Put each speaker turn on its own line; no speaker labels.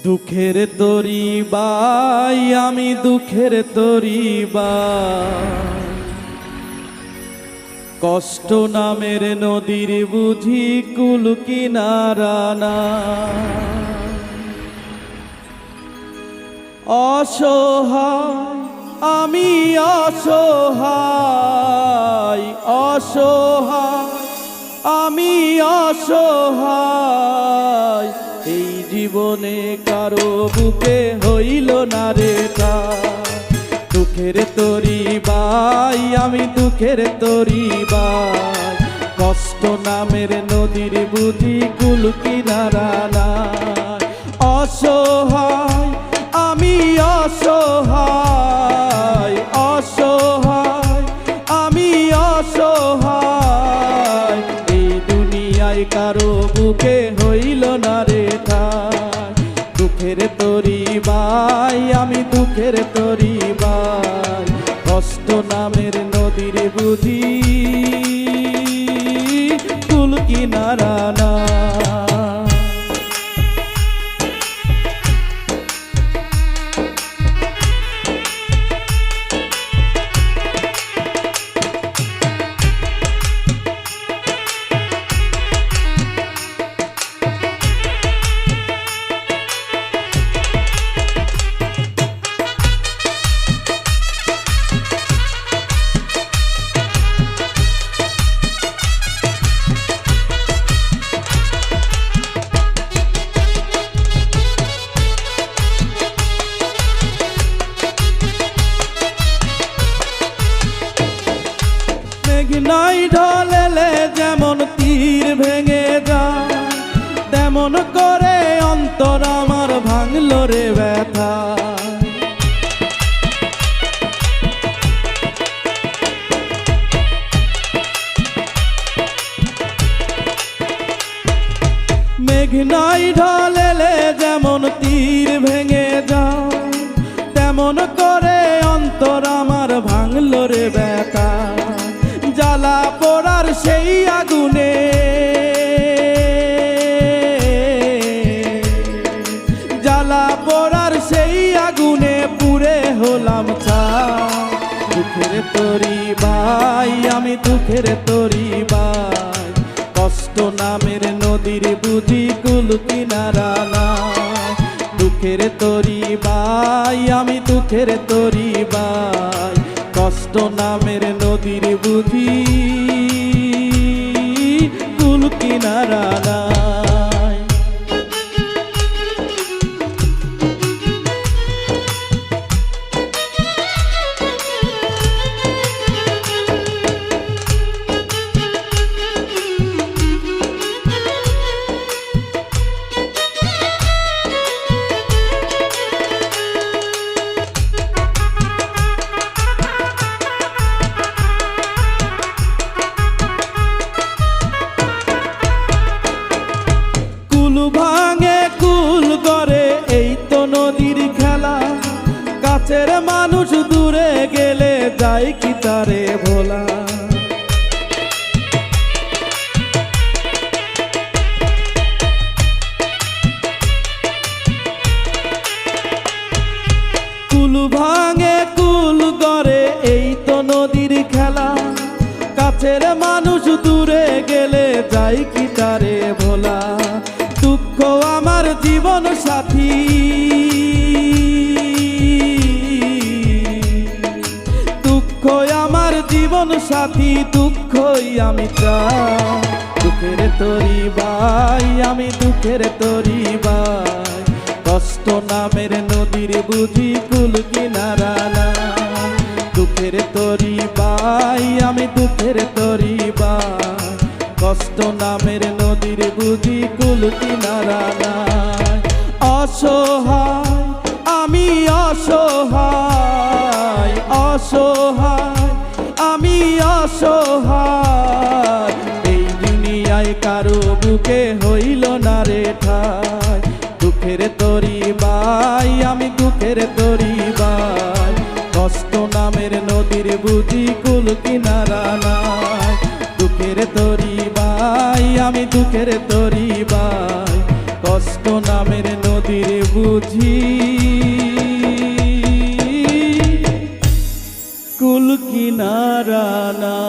দুঃখের তরি বাই আমি দুঃখের তরি বাই, কষ্ট নামের নদীর বুঝি কুল কিনারা না। অসহায় আমি অসহায়, অসহায় আমি অসহায়, এই জীবনে কারো বুকে হইল না রে ঠাই। দুঃখের তরি বাই আমি দুঃখের তরি বাই, কষ্ট নামের নদীর বুঝি কুল কিনারা নাই। অসহায় আমি অসহায়, অসহায় আমি অসহায়, এই দুনিয়ায় কারো বুকে হইল না রে ঠাই। দুঃখের তরি বাই আমি দুঃখের তরি বাই, কষ্ট নামের নদীর বুঝি কুল কিনারা না। নাই ঢলেলে যেমন তীর ভেঙে যায়, তেমন করে অন্তর আমার ভাঙল রে ব্যথা। মেঘ নাই ঢলেলে যেমন তীর ভেঙে যায়, তেমন করে অন্তর আমার ভাঙল রে ব্যথা। জ্বালা পোড়ার সেই আগুনে, জ্বালা পোড়ার সেই আগুনে পুড়ে হলাম ছাই। দুঃখের তরি বাই আমি দুঃখের তরি বাই, কষ্ট নামের নদীর বুঝি কুল কিনারা নাই। দুঃখের তরি বাই আমি দুঃখের তরি বাই, কষ্ট নামের নদীর বুঝি কুল কিনারা নাই। ভাঙে কুল করে এই তো নদীর খেলা, কাছের মানুষ দূরে গেলে যায় কি তারে ভোলা। কুল ভাঙে কুল করে এই তো নদীর খেলা, কাছের মানুষ দূরে গেলে যায় কি তারে ভোলা। দুঃখ আমার জীবন সাথী, দুঃখ আমার জীবন সাথী, দুঃখই আমি চাই। দুঃখের তরি বাই আমি দুঃখের তরি বাই, কষ্ট নামের নদীর বুঝি কুল কিনারা নাই। দুঃখের তরি বাই আমি দুঃখের তরি বাই, কষ্ট নামের নদীর বুঝি কুল কিনারা নাই। অসহায় আমি অসহায়, অসহায় আমি অসহায়, এই দুনিয়ায় কারো বুকে হইল না রে ঠাই। দুঃখের তরি বাই আমি দুঃখের তরি বাই, কষ্ট নামের নদীর বুঝি কুল কিনারা নাই। দুঃখের তরি বাই আমি দুঃখের তরি বাই, কষ্ট নামের নদীর বুঝি কুল কিনারা না।